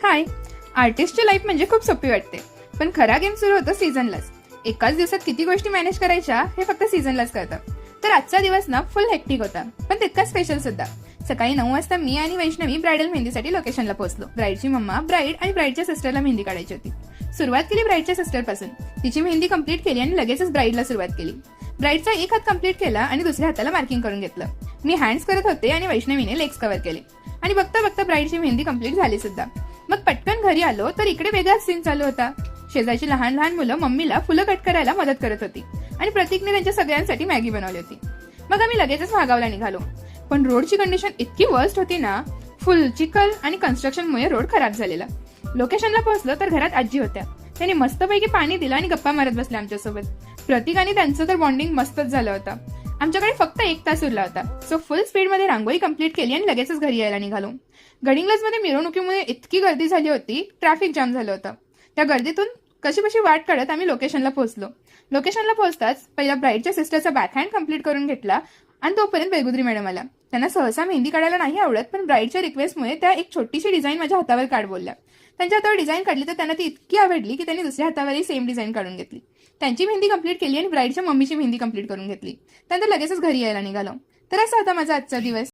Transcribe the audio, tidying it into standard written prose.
हाय. आर्टिस्टची life म्हणजे खूप सोपी वाटते, पण खरा गेम सुरू होतो सीझनलाच. एकाच दिवसात किती गोष्टी मॅनेज करायच्या हे फक्त सीझनलाच कळतं. तर आजचा दिवस ना फुल हेक्टिक होता, पण तितकाच स्पेशल सुद्धा. सकाळी 9 वाजता मी आणि वैष्णवी ब्रायडल मेहंदीसाठी लोकेशनला पोहोचलो. ब्राईडची मम्मा, ब्राईड आणि ब्राईडच्या सिस्टरला मेहंदी काढायची होती. सुरुवात केली ब्राईडच्या सिस्टर पासून. तिची मेहंदी कंप्लीट केली आणि लगेचच ब्राईडला सुरुवात केली. ब्राईडचा एक हात कंप्लीट केला आणि दुसऱ्या हाताला मार्किंग करून घेतलं. मी हँड्स करत होते आणि वैष्णवीने लेग्स कव्हर केले. आणि बघता बघता ब्राईडची मेहंदी कंप्लीट झाली सुद्धा. मग पटकन घरी आलो तर इकडे वेगळाच सीन चालू होता. शेजारची लहान लहान मुलं मम्मीला फुलं कट करायला मदत करत होती आणि प्रतीकने त्यांच्या सगळ्यांसाठी मॅगी बनवली होती. मग आम्ही लगेचच महागावला निघालो. पण रोडची कंडिशन इतकी वर्स्ट होती ना, फुल चिखल आणि कन्स्ट्रक्शनमुळे रोड खराब झालेला. लोकेशनला पोहोचलो तर घरात आजी होत्या. त्यांनी मस्तपैकी पाणी दिलं आणि गप्पा मारत बसल्या आमच्यासोबत. प्रतीक आणि त्यांचं तर बॉन्डिंग मस्तच झालं होतं. आमच्याकडे फक्त 1 तास उरला होता, सो फुल स्पीडमध्ये रांगोळी कंप्लीट केली आणि लगेचच घरी यायला निघालो. गडिंग्लजमध्ये मिरवणुकीमुळे इतकी गर्दी झाली होती, ट्रॅफिक जाम झालं होतं. त्या गर्दीतून कशी वाट काढत आम्ही लोकेशनला पोहोचलो. लोकेशनला पोहोचताच पहिला ब्राईडच्या सिस्टरचा बॅकहँड कंप्लीट करून घेतला आणि तोपर्यंत बेगुद्री मॅडम आल्या. त्यांना सहसा मेहंदी काढायला नाही आवडत, पण ब्राईडच्या रिक्वेस्टमुळे त्या एक छोटीशी डिझाईन माझ्या हातावर काढ बोलल्या. त्यांच्या हातावर डिझाईन काढली तर त्यांना ती इतकी आवडली की त्यांनी दुसऱ्या हातावरही सेम डिझाईन काढून घेतली. त्यांची मेहंदी कंप्लीट केली आणि ब्राईडच्या मम्मीची मेहंदी कंप्लीट करून घेतली. त्यानंतर लगेचच घरी यायला निघालो. तर असा होता माझा आजचा दिवस.